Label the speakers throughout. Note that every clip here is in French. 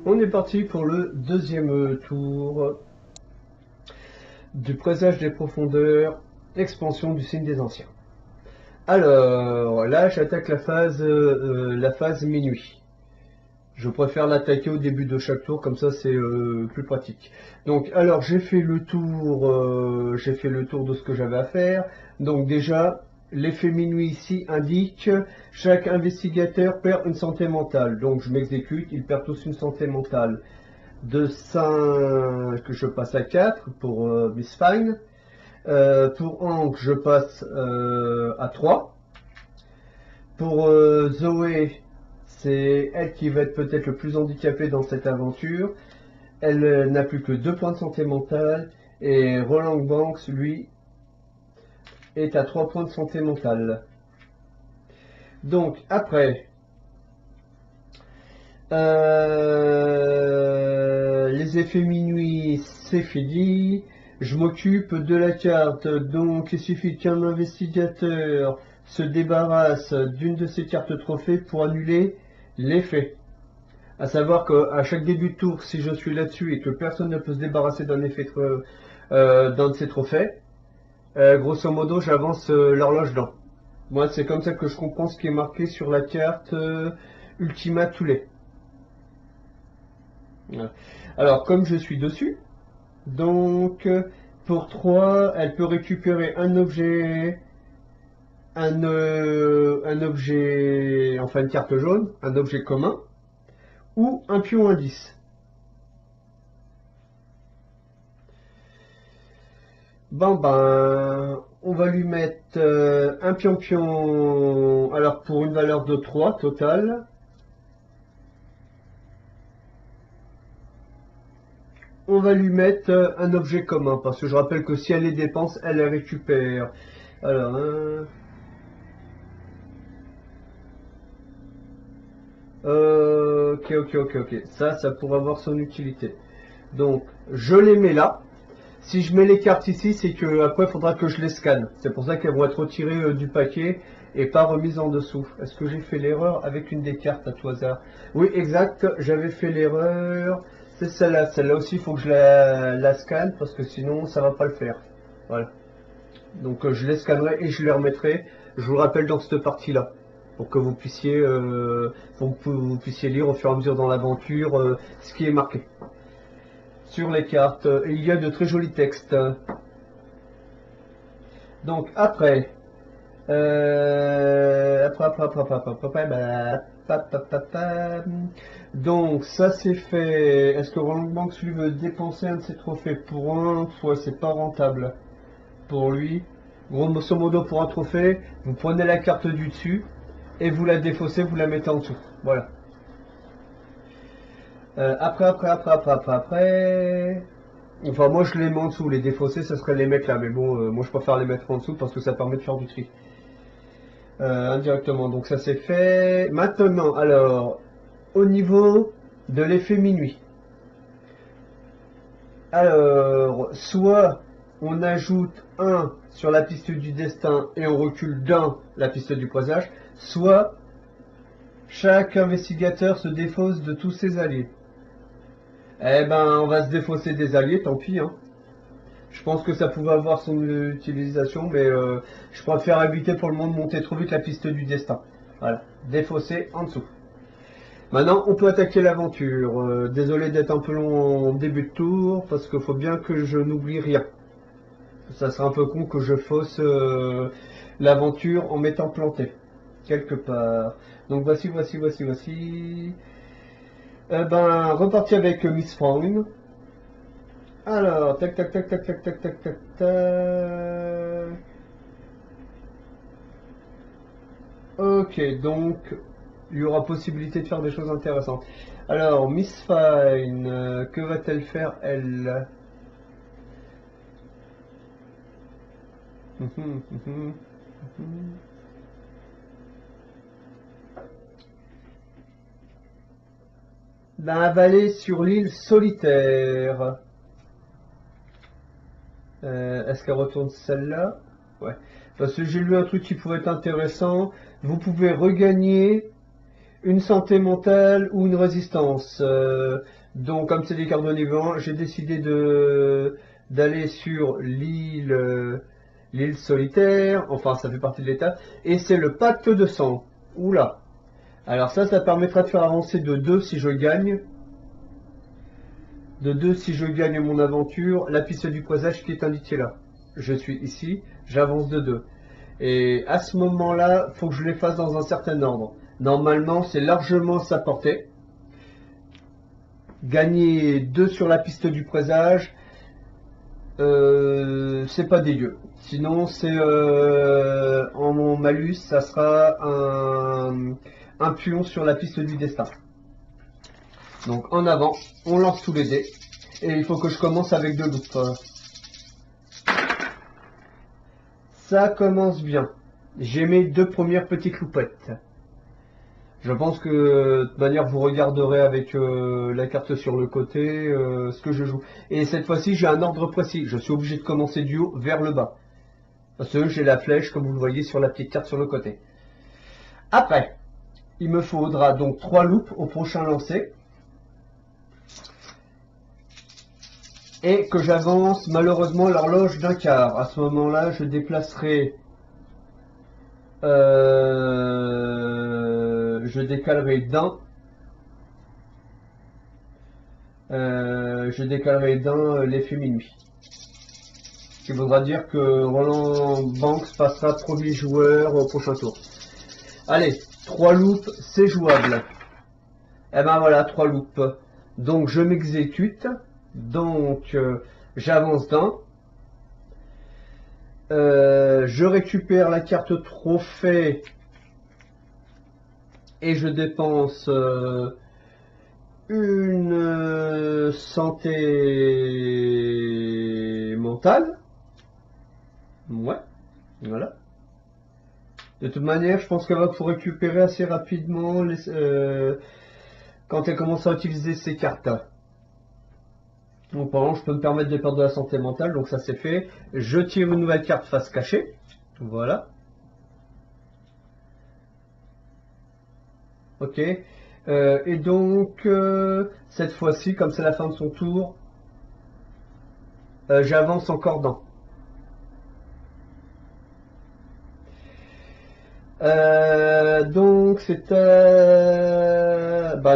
Speaker 1: On est parti pour le deuxième tour du présage des profondeurs, expansion du signe des anciens. Alors là, j'attaque la phase minuit. Je préfère l'attaquer au début de chaque tour, comme ça c'est plus pratique. Donc, alors j'ai fait le tour de ce que j'avais à faire. Donc déjà, l'effet minuit ici indique chaque investigateur perd une santé mentale. Donc je m'exécute, ils perdent tous une santé mentale. De 5 que je passe à 4 pour Miss Fine. Pour Hank, je passe à 3. Pour Zoé, c'est elle qui va être peut-être le plus handicapée dans cette aventure. Elle n'a plus que 2 points de santé mentale. Et Roland Banks, lui, est à 3 points de santé mentale. Donc, après, les effets minuit, c'est fini. Je m'occupe de la carte. Donc, il suffit qu'un investigateur se débarrasse d'une de ces cartes trophées pour annuler l'effet. À savoir qu'à chaque début de tour, si je suis là-dessus et que personne ne peut se débarrasser d'un effet d'un de ces trophées, grosso modo, j'avance l'horloge dans. Moi, c'est comme ça que je comprends ce qui est marqué sur la carte Ultima Thule. Voilà. Alors, comme je suis dessus, donc pour 3, elle peut récupérer un objet, enfin une carte jaune, un objet commun, ou un pion indice. Bon ben, on va lui mettre un pion, alors pour une valeur de 3 totale. On va lui mettre un objet commun, parce que je rappelle que si elle les dépense, elle les récupère. Alors, ok. Ça pourrait avoir son utilité. Donc, je les mets là. Si je mets les cartes ici, c'est que après, il faudra que je les scanne. C'est pour ça qu'elles vont être retirées du paquet et pas remises en dessous. Est-ce que j'ai fait l'erreur avec une des cartes à tout hasard? Oui, exact. J'avais fait l'erreur. C'est celle-là. Celle-là aussi, il faut que je la scanne parce que sinon, ça va pas le faire. Voilà. Donc, je les scannerai et je les remettrai. Je vous le rappelle dans cette partie-là. Pour que vous puissiez, lire au fur et à mesure dans l'aventure ce qui est marqué sur les cartes. Et il y a de très jolis textes. Donc après, donc ça c'est fait. Est-ce que Roland Banks lui veut dépenser un de ses trophées pour un fois? C'est pas rentable pour lui. Grosso modo, pour un trophée, vous prenez la carte du dessus et vous la défaussez, vous la mettez en dessous. Voilà. Après. Enfin, moi je les mets en dessous. Les défausser, ça serait les mettre là. Mais bon, moi je préfère les mettre en dessous parce que ça permet de faire du tri. Indirectement. Donc ça c'est fait. Maintenant, alors, au niveau de l'effet minuit. Alors, soit on ajoute 1 sur la piste du destin et on recule d'un la piste du présage, soit chaque investigateur se défausse de tous ses alliés. Eh ben, on va se défausser des alliés, tant pis, hein. Je pense que ça pouvait avoir son utilisation, mais je préfère éviter pour le moment de monter trop vite la piste du destin. Voilà, défausser en dessous. Maintenant, on peut attaquer l'aventure. Désolé d'être un peu long en début de tour, parce qu'il faut bien que je n'oublie rien. Ça serait un peu con que je fausse l'aventure en m'étant planté, quelque part. Donc voici. Reparti avec Miss Frown. Alors, tac. Ok, donc il y aura possibilité de faire des choses intéressantes. Alors, Miss Fine, que va-t-elle faire, elle? Ben, elle va aller sur l'île solitaire. Est-ce qu'elle retourne celle-là? Ouais. Parce que j'ai lu un truc qui pourrait être intéressant. Vous pouvez regagner une santé mentale ou une résistance. Donc, comme c'est des cartes de niveau 1, j'ai décidé d'aller sur l'île solitaire. Enfin, ça fait partie de l'état. Et c'est le pacte de sang. Oula. Alors ça permettra de faire avancer de 2 si je gagne. De 2 si je gagne mon aventure. La piste du croisage qui est indiquée là. Je suis ici, j'avance de 2. Et à ce moment-là, il faut que je les fasse dans un certain ordre. Normalement, c'est largement sa portée. Gagner 2 sur la piste du présage, c'est pas dégueu. Sinon, c'est en mon malus, ça sera un pion sur la piste du destin. Donc en avant, on lance tous les dés. Et il faut que je commence avec 2 loupes. Ça commence bien. J'ai mes 2 premières petites loupettes. Je pense que de toute manière vous regarderez avec la carte sur le côté ce que je joue. Et cette fois-ci j'ai un ordre précis. Je suis obligé de commencer du haut vers le bas. Parce que j'ai la flèche comme vous le voyez sur la petite carte sur le côté. Après, il me faudra donc 3 loupes au prochain lancer. Et que j'avance malheureusement l'horloge d'un quart. À ce moment-là, je déplacerai... je décalerai d'un. Je décalerai d'un l'effet minuit. Ce qui voudra dire que Roland Banks passera premier joueur au prochain tour. Allez, 3 loops, c'est jouable. Et ben voilà, 3 loops. Donc je m'exécute. Donc j'avance d'un. Je récupère la carte trophée et je dépense une santé mentale. Ouais, voilà. De toute manière, je pense qu'elle va pouvoir récupérer assez rapidement quand elle commence à utiliser ses cartes. Donc par exemple, je peux me permettre de perdre de la santé mentale, donc ça c'est fait. Je tire une nouvelle carte face cachée. Voilà. Ok. Et donc, cette fois-ci, comme c'est la fin de son tour, j'avance encore dans. Donc, c'était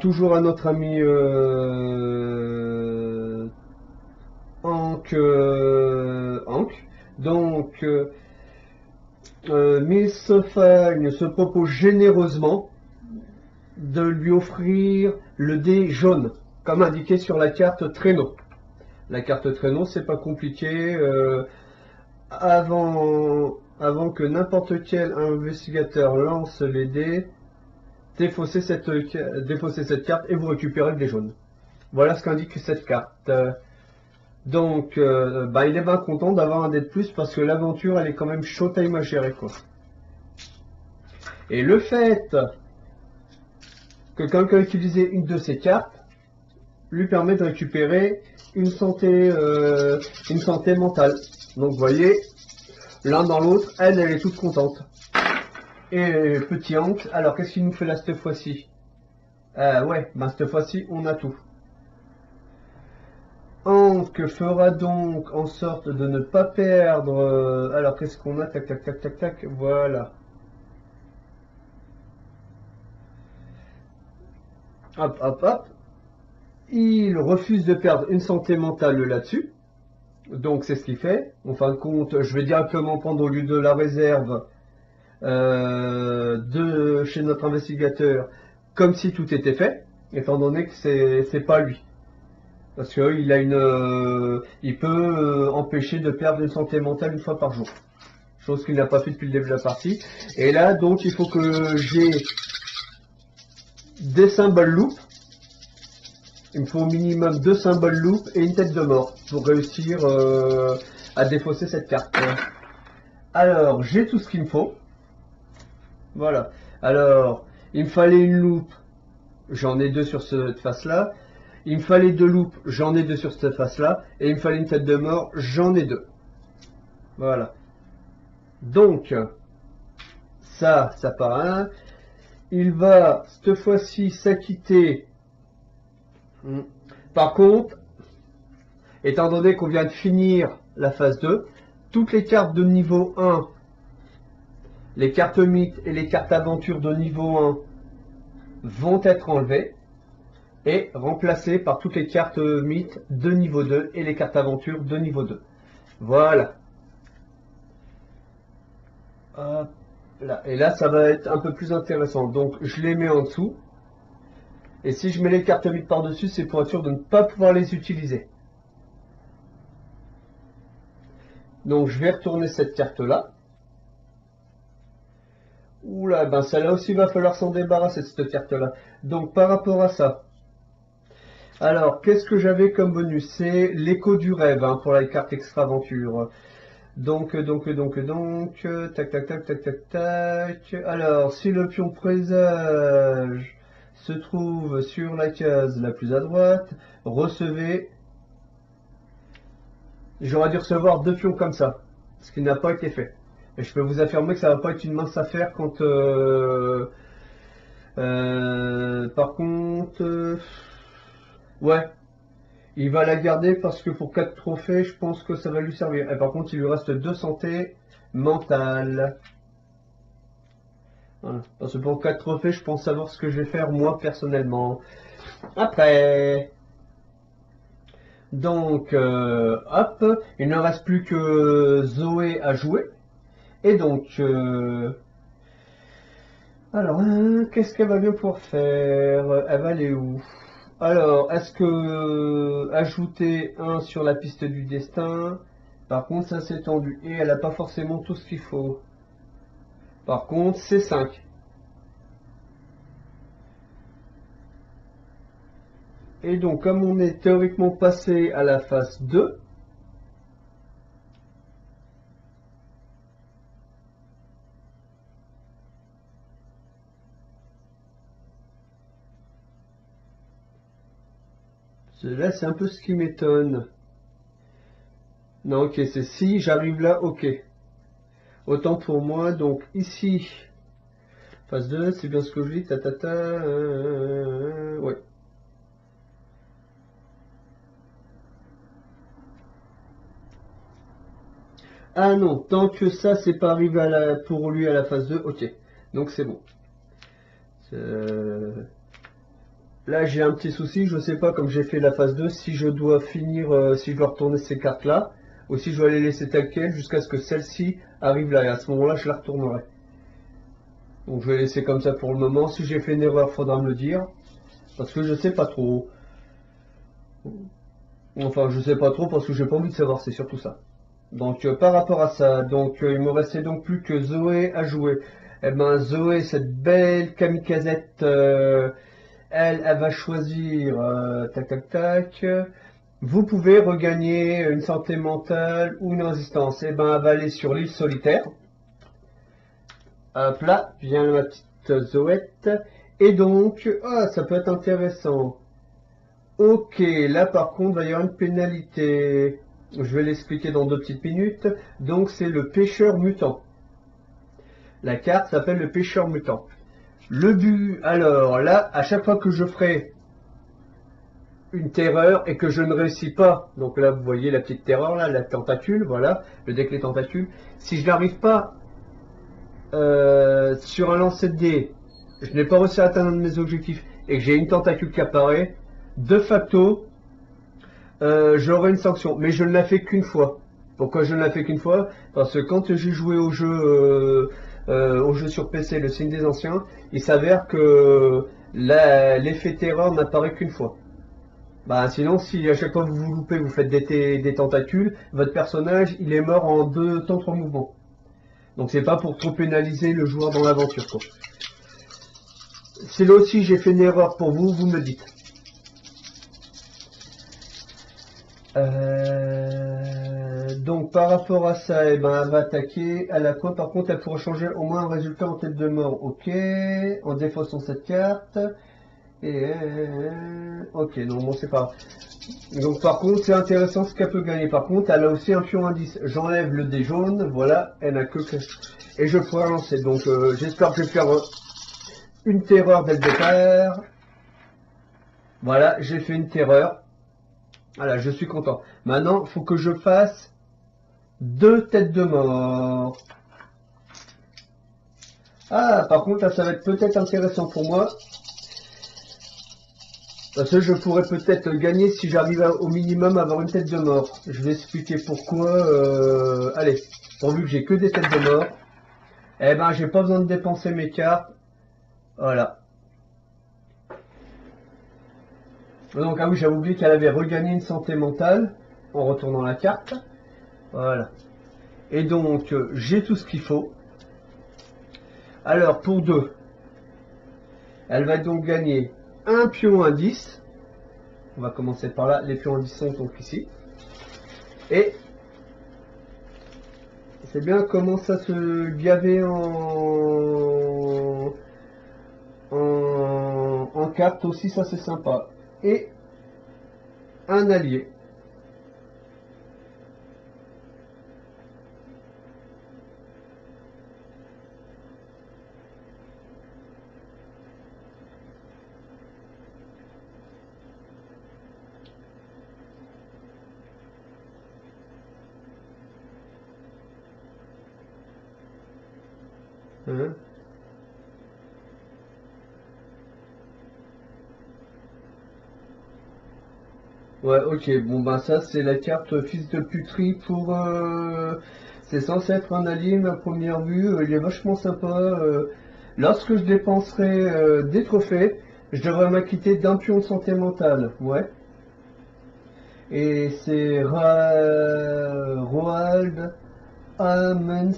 Speaker 1: toujours un autre ami Hank. Donc, Miss Fang se propose généreusement de lui offrir le dé jaune, comme indiqué sur la carte traîneau. La carte traîneau, c'est pas compliqué. Avant que n'importe quel investigateur lance les dés, défaussez cette carte et vous récupérez le dé jaune. Voilà ce qu'indique cette carte. Donc, il est bien content d'avoir un dé de plus parce que l'aventure, elle est quand même showtime à gérer, quoi. Et le fait que quelqu'un utilise une de ces cartes lui permet de récupérer une santé mentale. Donc, vous voyez, l'un dans l'autre, elle est toute contente. Et petit Hank, alors qu'est-ce qu'il nous fait là cette fois-ci? Ouais, cette fois-ci, on a tout. Hank fera donc en sorte de ne pas perdre... alors qu'est-ce qu'on a? Tac, tac, tac, tac, tac, voilà. Hop, hop, hop. Il refuse de perdre une santé mentale là-dessus. Donc c'est ce qu'il fait. En fin de compte, je vais directement prendre au lieu de la réserve de chez notre investigateur, comme si tout était fait, étant donné que c'est pas lui. Parce qu'il a il peut empêcher de perdre une santé mentale une fois par jour. Chose qu'il n'a pas fait depuis le début de la partie. Et là, donc, il faut que j'ai des symboles loup. Il me faut au minimum 2 symboles loup et une tête de mort pour réussir à défausser cette carte. Alors, j'ai tout ce qu'il me faut. Voilà. Alors, il me fallait une loupe. J'en ai 2 sur cette face-là. Il me fallait 2 loupes. J'en ai 2 sur cette face-là. Et il me fallait une tête de mort. J'en ai 2. Voilà. Donc, ça part un. Il va, cette fois-ci, s'acquitter. Par contre, étant donné qu'on vient de finir la phase 2, toutes les cartes de niveau 1, les cartes mythes et les cartes aventures de niveau 1 vont être enlevées et remplacées par toutes les cartes mythes de niveau 2 et les cartes aventures de niveau 2. Voilà. Hop là. Et là, ça va être un peu plus intéressant. Donc, je les mets en dessous. Et si je mets les cartes mythes par-dessus, c'est pour être sûr de ne pas pouvoir les utiliser. Donc, je vais retourner cette carte-là. Oula, ben celle-là aussi, va falloir s'en débarrasser de cette carte-là. Donc, par rapport à ça. Alors, qu'est-ce que j'avais comme bonus? C'est l'écho du rêve, hein, pour la carte extra-aventure. Donc, tac, tac, tac, tac, tac, tac. Alors, si le pion présage se trouve sur la case la plus à droite, recevez. J'aurais dû recevoir 2 pions comme ça, ce qui n'a pas été fait. Et je peux vous affirmer que ça va pas être une mince affaire quand... par contre... ouais, il va la garder parce que pour 4 trophées, je pense que ça va lui servir. Et par contre, il lui reste 2 santé mentale. Voilà. Parce que pour 4 trophées, je pense savoir ce que je vais faire moi personnellement. Après... Donc, hop, il ne reste plus que Zoé à jouer. Et donc, alors, qu'est-ce qu'elle va bien pouvoir faire? Elle va aller où? Alors, est-ce que ajouter un sur la piste du destin? Par contre, ça c'est tendu. Et elle n'a pas forcément tout ce qu'il faut. Par contre, c'est 5. Et donc, comme on est théoriquement passé à la phase 2, là c'est un peu ce qui m'étonne. Non, ok, c'est si j'arrive là, ok. Autant pour moi, donc ici, phase 2, c'est bien ce que je dis, ouais. Ah non, tant que ça, c'est pas arrivé pour lui à la phase 2, ok. Donc c'est bon. Là, j'ai un petit souci, je sais pas, comme j'ai fait la phase 2, si je dois finir, si je dois retourner ces cartes-là, ou si je dois les laisser telles quelles jusqu'à ce que celle-ci arrive là. Et à ce moment-là, je la retournerai. Donc je vais laisser comme ça pour le moment. Si j'ai fait une erreur, faudra me le dire. Parce que je sais pas trop. Enfin, je sais pas trop parce que j'ai pas envie de savoir, c'est surtout ça. Donc par rapport à ça, donc il me restait donc plus que Zoé à jouer. Eh ben Zoé, cette belle kamikazette, elle va choisir tac tac tac. Vous pouvez regagner une santé mentale ou une résistance. Eh ben elle va aller sur l'île solitaire. Hop là, vient ma petite Zoette. Et donc, ah, ça peut être intéressant. Ok, là par contre, il va y avoir une pénalité. Je vais l'expliquer dans 2 petites minutes. Donc c'est le pêcheur mutant. La carte s'appelle le pêcheur mutant. Le but, alors là, à chaque fois que je ferai une terreur et que je ne réussis pas, donc là vous voyez la petite terreur, là, la tentacule, voilà, le deck les tentacules. Si je n'arrive pas sur un lancer de dés, je n'ai pas réussi à atteindre mes objectifs et que j'ai une tentacule qui apparaît, de facto, j'aurai une sanction, mais je ne la fais qu'une fois. Pourquoi je ne la fais qu'une fois? Parce que quand j'ai joué au jeu sur PC, le signe des anciens, il s'avère que l'effet terreur n'apparaît qu'une fois. Bah sinon, si à chaque fois que vous vous loupez, vous faites des tentacules, votre personnage, il est mort en 2 temps 3 mouvements. Donc c'est pas pour trop pénaliser le joueur dans l'aventure, quoi. Si là aussi j'ai fait une erreur pour vous, vous me dites. Donc par rapport à ça, eh ben, elle va attaquer. Elle a quoi? Par contre, elle pourra changer au moins un résultat en tête de mort. Ok. En défaussant cette carte. Et ok, non, bon, c'est pas grave. Donc par contre, c'est intéressant ce qu'elle peut gagner. Par contre, elle a aussi un pion indice. J'enlève le dé jaune. Voilà, elle n'a que... Et je pourrais lancer. Donc j'espère que je vais faire une terreur dès le départ. Voilà, j'ai fait une terreur. Voilà, je suis content. Maintenant, il faut que je fasse 2 têtes de mort. Ah, par contre, là, ça va être peut-être intéressant pour moi. Parce que je pourrais peut-être gagner si j'arrive au minimum à avoir une tête de mort. Je vais expliquer pourquoi. Allez, pourvu que j'ai que des têtes de mort. Eh ben, j'ai pas besoin de dépenser mes cartes. Voilà. Donc, ah oui, j'avais oublié qu'elle avait regagné une santé mentale en retournant la carte. Voilà. Et donc, j'ai tout ce qu'il faut. Alors, pour 2, elle va donc gagner un pion indice. On va commencer par là. Les pions indices sont donc ici. Et c'est bien comment ça se gaver en carte aussi, ça c'est sympa. Et un allié. Hein? Ouais, ok, bon ben ça c'est la carte fils de puterie pour... c'est censé être un allié, à première vue, il est vachement sympa. Lorsque je dépenserai des trophées, je devrais m'acquitter d'un pion de santé mentale, ouais. Et c'est Roald Amundsen.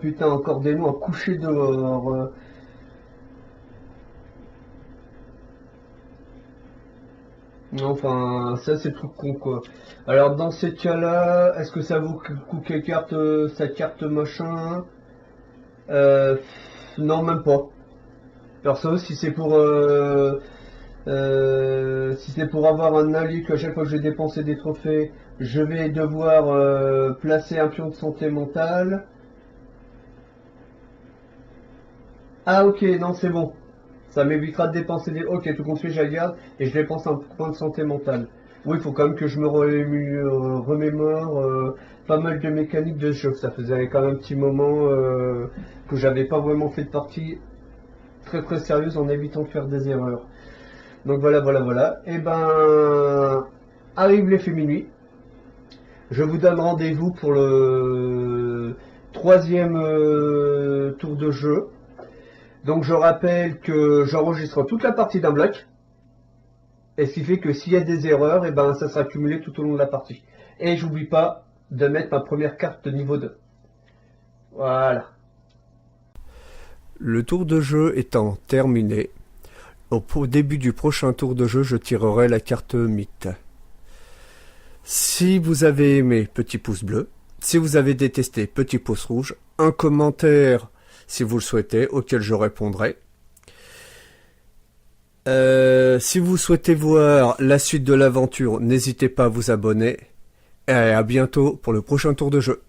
Speaker 1: Putain, encore des noms à coucher dehors. Enfin, ça c'est tout con quoi. Alors dans ces cas-là, est-ce que ça vaut le coup qu'elle carte sa carte machin? Euh, non, même pas. Perso, si c'est pour avoir un allié que à chaque fois que j'ai dépensé des trophées, je vais devoir placer un pion de santé mentale. Ah ok, non c'est bon. Ça m'évitera de dépenser des... Ok, tout compte fait, je la garde et je dépense un point de santé mentale. Oui, il faut quand même que je me remémore pas mal de mécaniques de ce jeu. Ça faisait quand même un petit moment que j'avais pas vraiment fait de partie très très sérieuse en évitant de faire des erreurs. Donc voilà, voilà, voilà. Et ben, arrive l'effet minuit. Je vous donne rendez-vous pour le troisième tour de jeu. Donc je rappelle que j'enregistre toute la partie d'un bloc. Et ce qui fait que s'il y a des erreurs, et ben ça sera cumulé tout au long de la partie. Et j'oublie pas de mettre ma première carte de niveau 2. Voilà.
Speaker 2: Le tour de jeu étant terminé, au début du prochain tour de jeu, je tirerai la carte mythe. Si vous avez aimé, petit pouce bleu. Si vous avez détesté, petit pouce rouge. Un commentaire si vous le souhaitez, auquel je répondrai. Si vous souhaitez voir la suite de l'aventure, n'hésitez pas à vous abonner. Et à bientôt pour le prochain tour de jeu.